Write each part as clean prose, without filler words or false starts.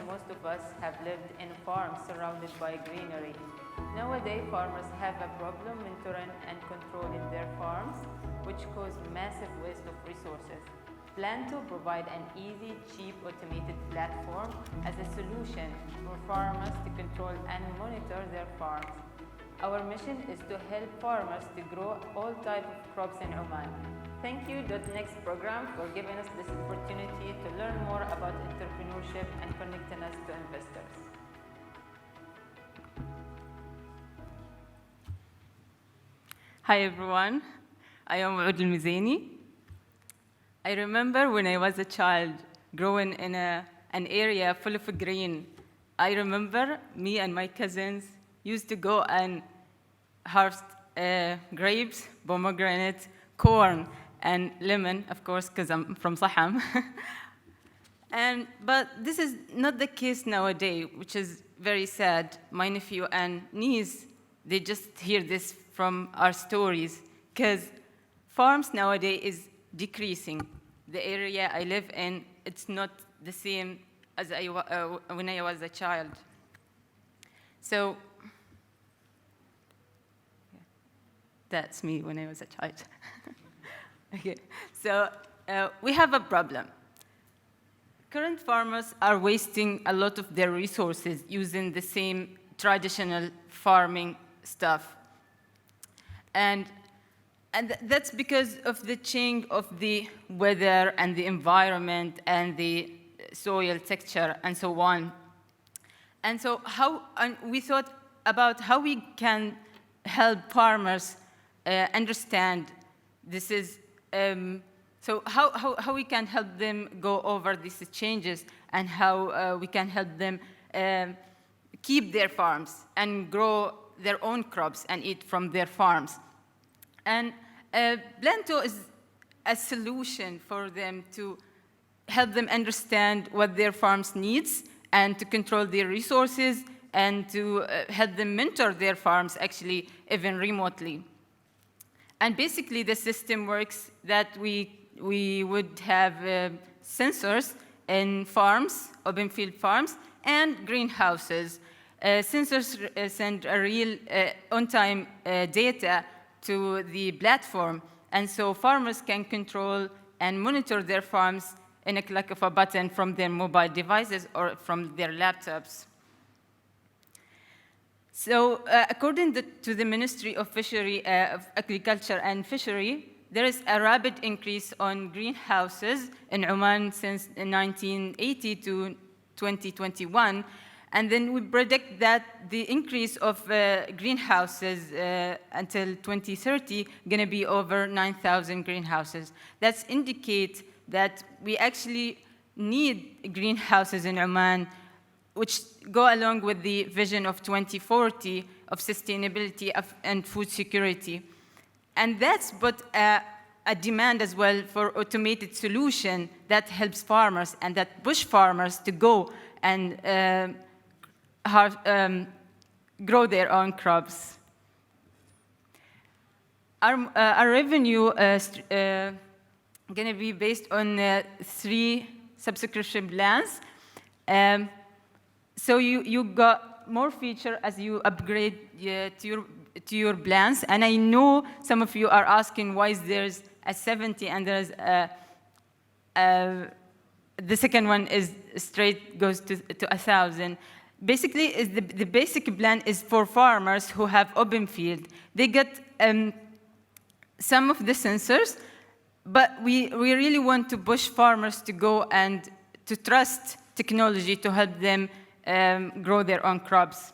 most of us have lived in farms surrounded by greenery. Nowadays, farmers have a problem monitoring and controlling their farms, which cause massive waste of resources. Plan to provide an easy, cheap, automated platform as a solution for farmers to control and monitor their farms. Our mission is to help farmers to grow all types of crops in Oman. Thank you, .next program, for giving us this opportunity to learn more about entrepreneurship and connecting us to investors. Hi everyone, I am Oud al-Mizani. I remember when I was a child growing in an area full of green. I remember me and my cousins used to go and harvest grapes, pomegranate, corn, and lemon, of course, because I'm from Saham. But this is not the case nowadays, which is very sad. My nephew and niece, they just hear this from our stories, because farms nowadays is decreasing. The area I live in, it's not the same as when I was a child. So that's me when I was a child. Okay, so we have a problem. Current farmers are wasting a lot of their resources using the same traditional farming stuff. And that's because of the change of the weather and the environment and the soil texture and so on. And so we thought about how we can help farmers understand this is, so how we can help them go over these changes and how we can help them keep their farms and grow their own crops and eat from their farms. And Blento is a solution for them to help them understand what their farms needs and to control their resources and to help them mentor their farms actually even remotely. And basically the system works that we would have sensors in farms, open field farms, and greenhouses. Sensors send a real on-time data to the platform, and so farmers can control and monitor their farms in a click of a button from their mobile devices or from their laptops. So according to the Ministry of Agriculture and Fishery, there is a rapid increase on greenhouses in Oman since 1980 to 2021. And then we predict that the increase of greenhouses until 2030 going to be over 9,000 greenhouses. That indicates that we actually need greenhouses in Oman, which go along with the vision of 2040 of sustainability and food security. And that's but a demand as well for automated solution that helps farmers and that push farmers to go and grow their own crops. Our revenue is going to be based on 3 subscription plans. So you got more feature as you upgrade to your plans. And I know some of you are asking why there's a 70 and there's the second one is straight goes to 1,000. Basically, the basic plan is for farmers who have open field. They get some of the sensors, but we really want to push farmers to go and to trust technology to help them grow their own crops.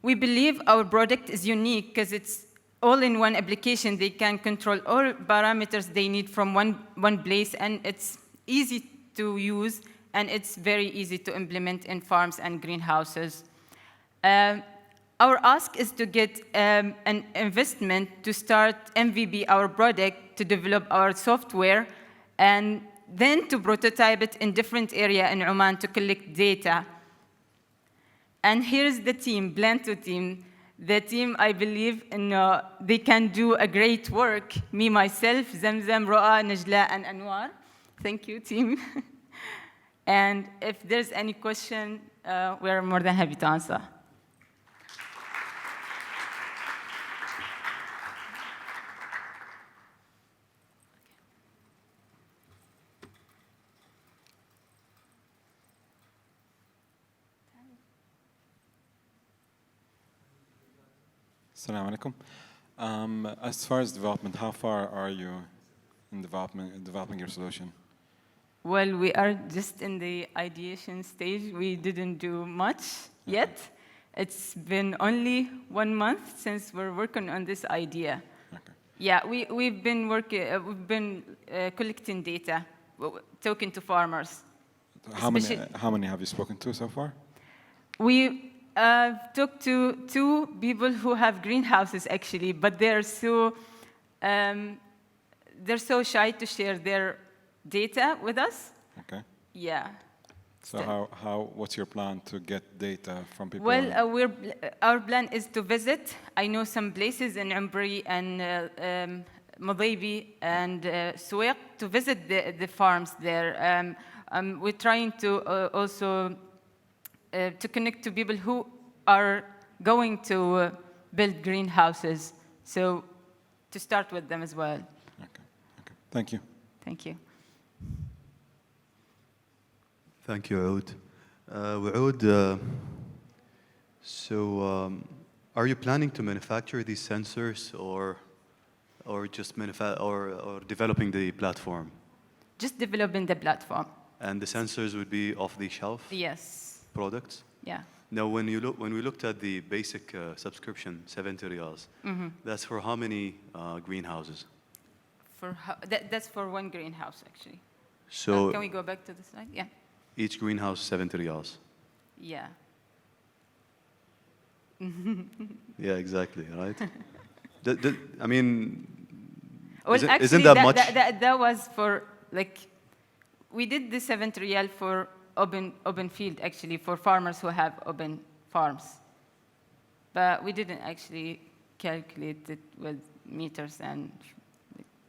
We believe our product is unique because it's all in one application. They can control all parameters they need from one place, and it's easy to use, and it's very easy to implement in farms and greenhouses. Our ask is to get an investment to start MVP our product, to develop our software, and then to prototype it in different areas in Oman to collect data. And here's the team, Blento team. The team, I believe, they can do a great work. Me, myself, Zamzam, Roa, Najla, and Anwar. Thank you, team. And if there's any question, we're more than happy to answer. Assalamu alaikum. As far as development, how far are you in developing your solution? Well, we are just in the ideation stage. We didn't do much yet. It's been only 1 month since we're working on this idea. Okay. Yeah, we've been working. We've been collecting data, talking to farmers. How many have you spoken to so far? We talked to 2 people who have greenhouses actually, but they're so shy to share their data with us. Okay. Yeah. So what's your plan to get data from people? Well, our plan is to visit. I know some places in Umbri and Madibi and Suwaiq to visit the farms there. We're trying to also to connect to people who are going to build greenhouses. So to start with them as well. Okay. Thank you. Thank you. Thank you, Oud. Oud, are you planning to manufacture these sensors or just or developing the platform? Just developing the platform. And the sensors would be off-the-shelf Yes. products? Yeah. Now, when we looked at the basic subscription, 70 riyals, that's for how many greenhouses? That's for 1 greenhouse, actually. So can we go back to the slide? Yeah. each greenhouse, 70 riyals. Yeah. Yeah, exactly, right? I mean, Well, isn't actually, that much? that was for, like, we did the 7th riyal for open field, actually, for farmers who have open farms. But we didn't actually calculate it with meters and...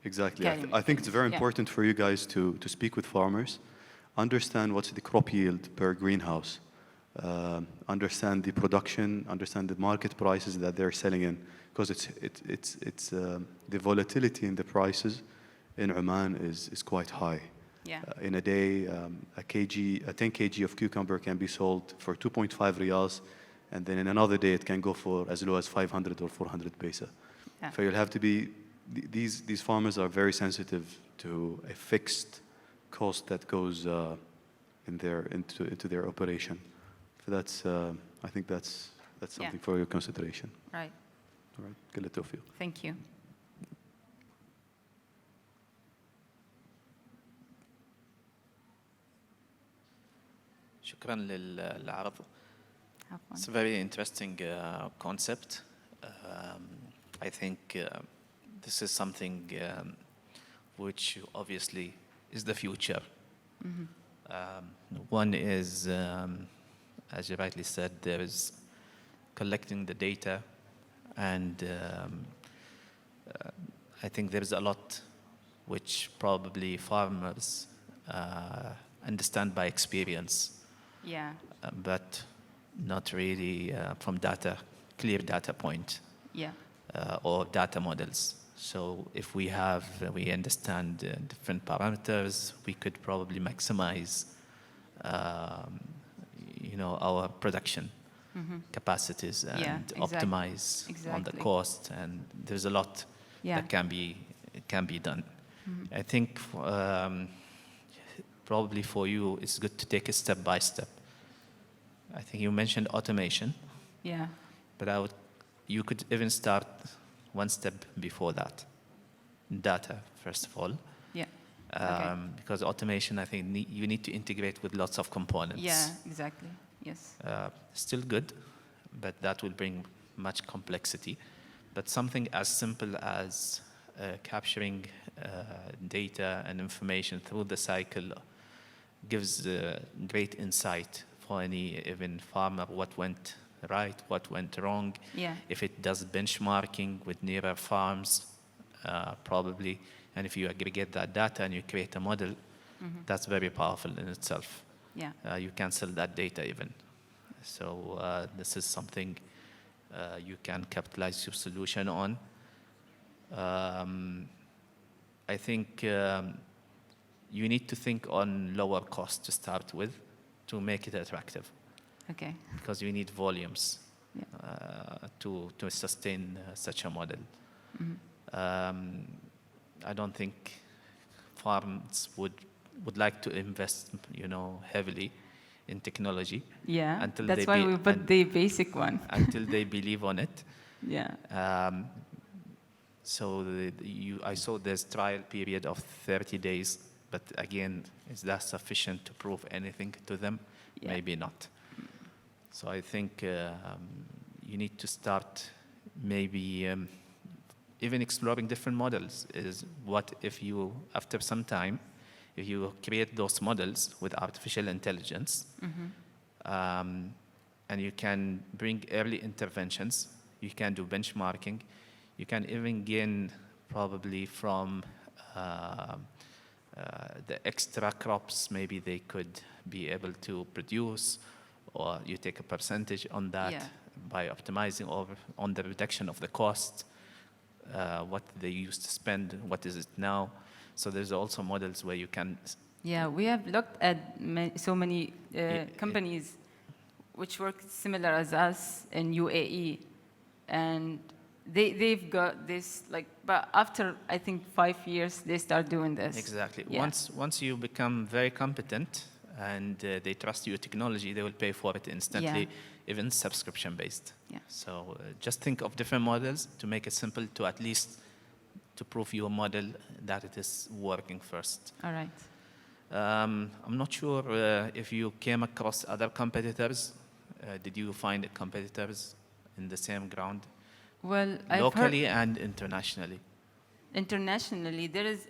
Exactly. I think it's very important for you guys to speak with farmers, understand what's the crop yield per greenhouse, understand the production, understand the market prices that they're selling in, because it's the volatility in the prices in Oman is quite high. Yeah. In a day, a 10 kg of cucumber can be sold for 2.5 riyals, and then in another day it can go for as low as 500 or 400 paisa. Yeah. So you'll have to be, these farmers are very sensitive to a fixed cost that goes into their operation. So that's, I think that's something for your consideration. Right. All right. كل التوفيق. Thank you. شكرا للعرض. عفواً. It's a very interesting concept. I think this is something which obviously is the future. One is, as you rightly said, there is collecting the data, and I think there is a lot which probably farmers understand by experience. Yeah. But not really from clear data point. Yeah. Or data models. So if we understand different parameters, we could probably maximize, our production capacities and optimize on the cost. And there's a lot that can be done. I think probably for you, it's good to take it step by step. I think you mentioned automation. Yeah. But you could even start one step before that. Data, first of all. Yeah. Because automation, I think you need to integrate with lots of components. Yeah, exactly. Yes. Still good, but that will bring much complexity. But something as simple as capturing data and information through the cycle gives great insight for any even farmer, what went right, what went wrong. Yeah. If it does benchmarking with nearer farms, probably. And if you aggregate that data and you create a model, that's very powerful in itself. Yeah. You can sell that data even. So this is something you can capitalize your solution on. I think you need to think on lower cost to start with to make it attractive. Okay. Because you need volumes Yeah. to sustain such a model. I don't think farms would like to invest, heavily in technology. Yeah, until that's they why be- we put un- the basic one. until they believe on it. Yeah. So I saw there's trial period of 30 days, but again, is that sufficient to prove anything to them? Yeah. Maybe not. So I think you need to start maybe even exploring different models. Is what if you, after some time, if you create those models with artificial intelligence, and you can bring early interventions, you can do benchmarking, you can even gain probably from the extra crops maybe they could be able to produce, or you take a percentage on that Yeah. by optimizing or on the reduction of the cost, what they used to spend, what is it now. So there's also models where you can Yeah, we have looked at so many it- companies which work similar as us in UAE, and they've got this, like, but after, I think, 5 years, they start doing this. Exactly. Yeah. Once you become very competent and they trust your technology, they will pay for it instantly, Yeah. even subscription-based. Yeah. So just think of different models to make it simple to at least to prove your model that it is working first. All right. I'm not sure if you came across other competitors. Did you find competitors in the same ground, Well, I've heard locally and internationally? internationally, there is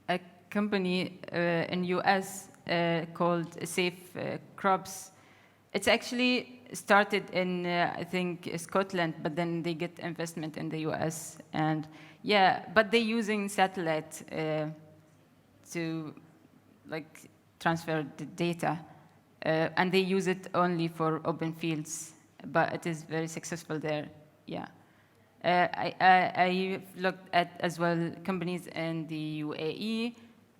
a company in US called Safe Crops. It's actually started in, I think, Scotland, but then they get investment in the US. And yeah, but they're using satellite to like transfer the data. And they use it only for open fields, but it is very successful there. Yeah. I looked at as well companies in the UAE,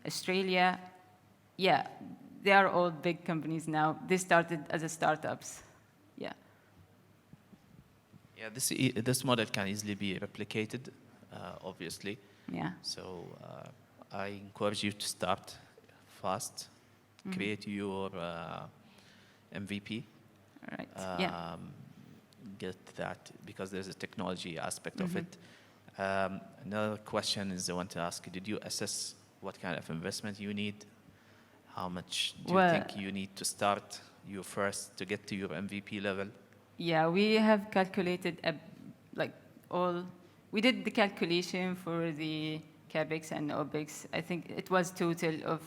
Australia. Yeah, they are all big companies now. They started as a startups. Yeah. Yeah, this model can easily be replicated, obviously. Yeah. So I encourage you to start fast, create your MVP. All right. Yeah. Get that, because there's a technology aspect of it. Another question is I want to ask, did you assess what kind of investment you need? How much do you think you need to start you first to get to your MVP level? Yeah, we have calculated we did the calculation for the CapEx and OpEx. I think it was total of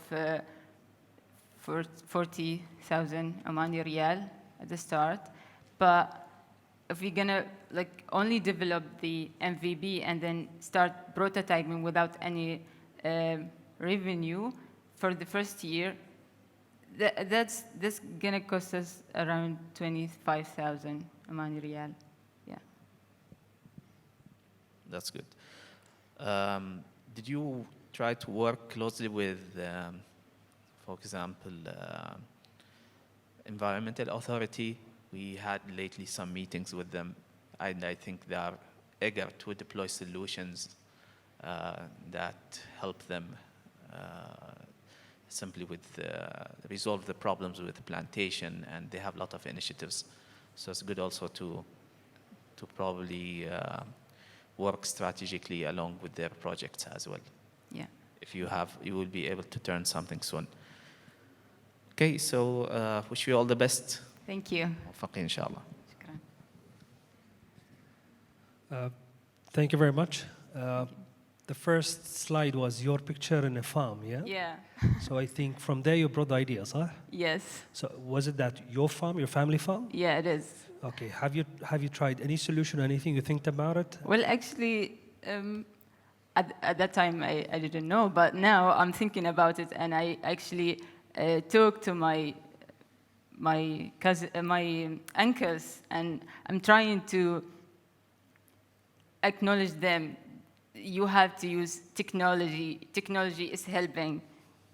40,000 Omani Riyal at the start. But if we're gonna only develop the MVP and then start prototyping without any revenue for the first year, that's gonna cost us around 25,000 Omani Riyal. Yeah. That's good. Did you try to work closely with, for example, environmental authority? We had lately some meetings with them, and I think they are eager to deploy solutions that help them simply with resolve the problems with plantation, and they have a lot of initiatives. So it's good also to probably work strategically along with their projects as well. Yeah. If you will be able to turn something soon. Okay, so wish you all the best. Thank you. موفقين إن شاء الله. Shukran. Thank you very much. The first slide was your picture in a farm, yeah? Yeah. So I think from there you brought the ideas, huh? Yes. So was it that your farm, your family farm? Yeah, it is. Okay. Have you tried any solution, anything you think about it? Well, actually, at that time I didn't know, but now I'm thinking about it, and I actually talk to my uncles, and I'm trying to acknowledge them. You have to use technology. Technology is helping.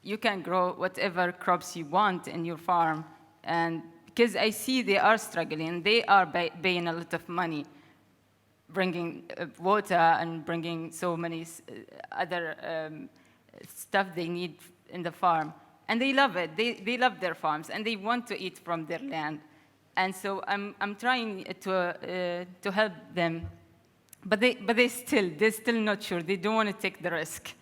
You can grow whatever crops you want in your farm, and because I see they are struggling, they are paying a lot of money, bringing water and bringing so many other stuff they need in the farm. And they love it. They love their farms, and they want to eat from their land. And so I'm trying to help them. But they're still not sure. They don't want to take the risk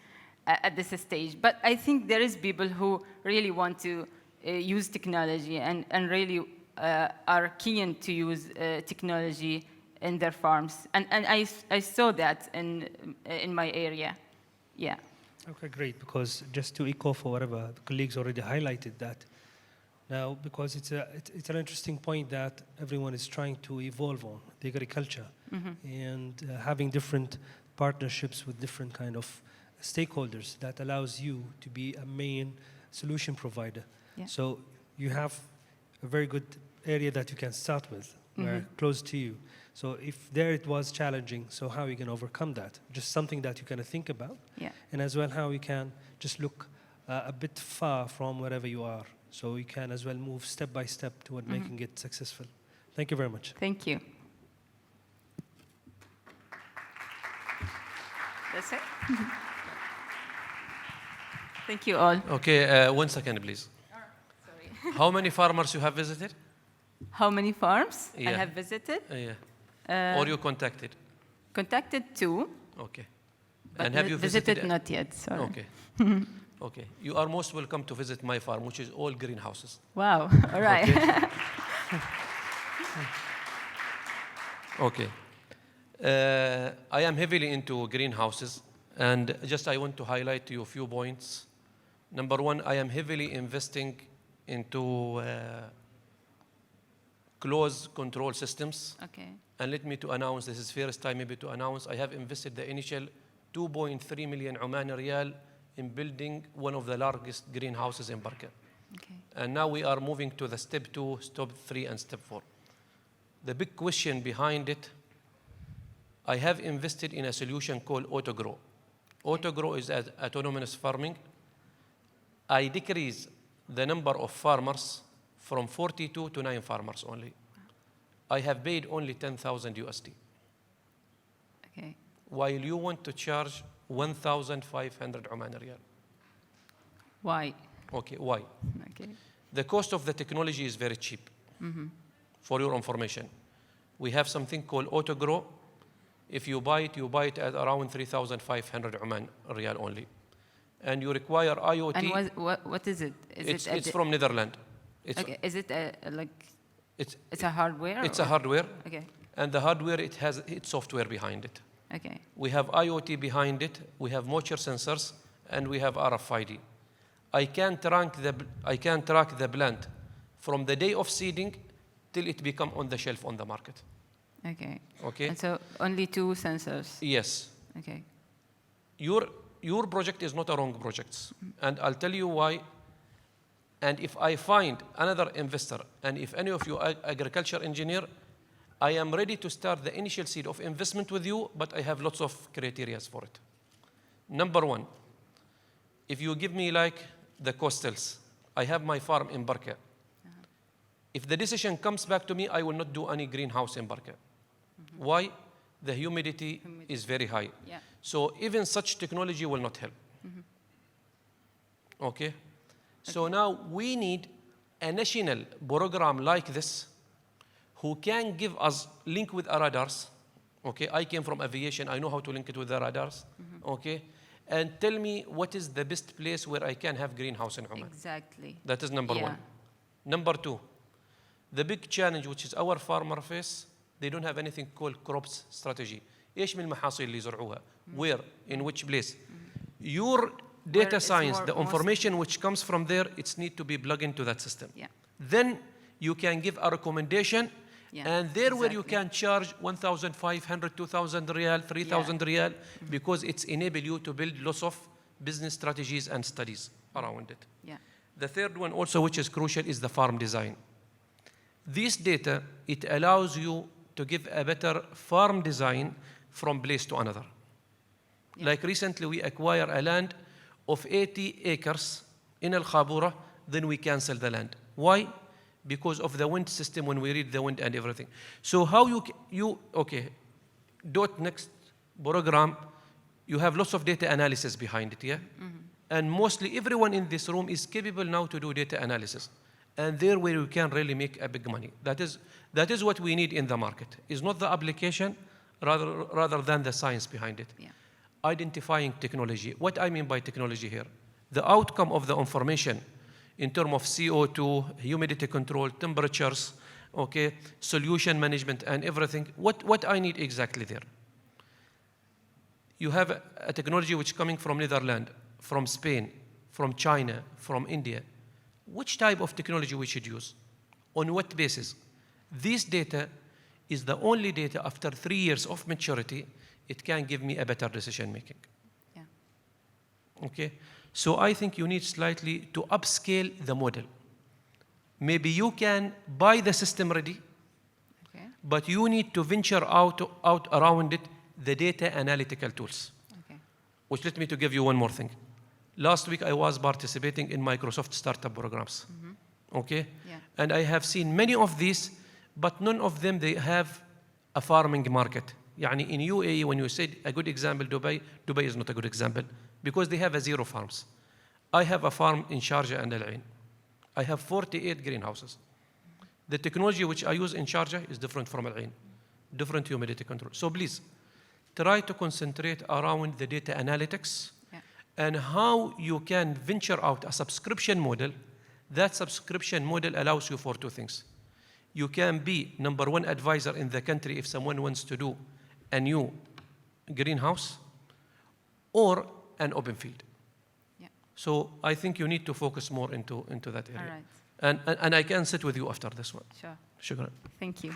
at this stage. But I think there is people who really want to use technology and really are keen to use technology in their farms. And I saw that in my area. Yeah. Okay, great. Because just to echo for whatever the colleagues already highlighted that. Now, because it's an interesting point that everyone is trying to evolve on, the agriculture, and having different partnerships with different kind of stakeholders that allows you to be a main solution provider. Yeah. So you have a very good area that you can start with, where close to you. So if there it was challenging, so how you can overcome that? Just something that you can think about. Yeah. And as well how you can just look a bit far from wherever you are. So you can as well move step by step toward making it successful. Thank you very much. Thank you. That's it. Thank you all. Okay, 1 second, please. Sorry. How many farmers you have visited? How many farms I Yeah. have visited? Yeah. Or you contacted? Contacted 2. Okay. But And have you visited not yet, sorry. Okay. Okay. You are most welcome to visit my farm, which is all greenhouses. Wow, all right. Okay. I am heavily into greenhouses, and just I want to highlight to you a few points. Number one, I am heavily investing into closed control systems. Okay. And let me to announce, this is first time maybe to announce, I have invested the initial 2.3 million Omani Riyal in building one of the largest greenhouses in Barka. Okay. And now we are moving to the step 2, step 3, and step 4. The big question behind it, I have invested in a solution called AutoGrow. AutoGrow is autonomous farming. I decrease the number of farmers from 42 to 9 farmers only. I have paid only 10,000 USD. Okay. While you want to charge 1,500 Omani Riyal. Why? Okay, why? Okay. The cost of the technology is very cheap. For your information, we have something called AutoGrow. If you buy it at around 3,500 Oman Riyal only. And you require IoT. And what is it? It's from Netherlands. Okay. Is it like? It's a hardware? It's a hardware. Okay. And the hardware, it has its software behind it. Okay. We have IoT behind it. We have moisture sensors, and we have RFID. I can track the plant from the day of seeding till it become on the shelf on the market. Okay. Okay. And so only 2 sensors. Yes. Okay. Your project is not a wrong project, and I'll tell you why. And if I find another investor, and if any of you are agriculture engineer, I am ready to start the initial seed of investment with you, but I have lots of criteria for it. Number one, if you give me like the coastals, I have my farm in Barka. If the decision comes back to me, I will not do any greenhouse in Barka. Why? The humidity is very high. Yeah. So even such technology will not help. Okay? So now we need a national program like this who can give us link with our radars. Okay, I came from aviation. I know how to link it with the radars. Okay, and tell me what is the best place where I can have greenhouse in Oman. Exactly. That is number one. Number two, the big challenge which is our farmer face, they don't have anything called crops strategy. إيش من المحاصيل اللي يزرعوها? Where? In which place? Your data science, the information which comes from there, it's need to be plugged into that system. Yeah. Then you can give a recommendation, and there where you can charge 1,500, 2,000 Riyal, 3,000 Riyal, because it's enable you to build lots of business strategies and studies around it. Yeah. The third one also, which is crucial, is the farm design. This data, it allows you to give a better farm design from place to another. Yeah. Like recently, we acquire a land of 80 acres in Al Khabura, then we cancel the land. Why? Because of the wind system when we read the wind and everything. So how okay, next program, you have lots of data analysis behind it, yeah? Mm-hmm. And mostly everyone in this room is capable now to do data analysis. And there where you can really make a big money. That is what we need in the market. It's not the application, rather than the science behind it. Yeah. Identifying technology. What I mean by technology here, the outcome of the information in terms of CO2, humidity control, temperatures, okay, solution management and everything. What I need exactly there? You have a technology which is coming from Netherlands, from Spain, from China, from India. Which type of technology we should use? On what basis? This data is the only data after 3 years of maturity, it can give me a better decision making. Yeah. Okay? So I think you need slightly to upscale the model. Maybe you can buy the system ready, okay, but you need to venture out around it, the data analytical tools. Okay. Which let me to give you one more thing. Last week I was participating in Microsoft startup programs. Mm-hmm. Okay? Yeah. And I have seen many of these, but none of them they have a farming market. يعني in UAE, when you said a good example, Dubai is not a good example because they have 0 farms. I have a farm in Sharjah and Al Ain. I have 48 greenhouses. The technology which I use in Sharjah is different from Al Ain, different humidity control. So please, try to concentrate around the data analytics, yeah, and how you can venture out a subscription model. That subscription model allows you for 2 things. You can be number 1 advisor in the country if someone wants to do a new greenhouse or an open field. Yeah. So I think you need to focus more into that area. All right. And I can sit with you after this one. Sure. Shukran. Thank you.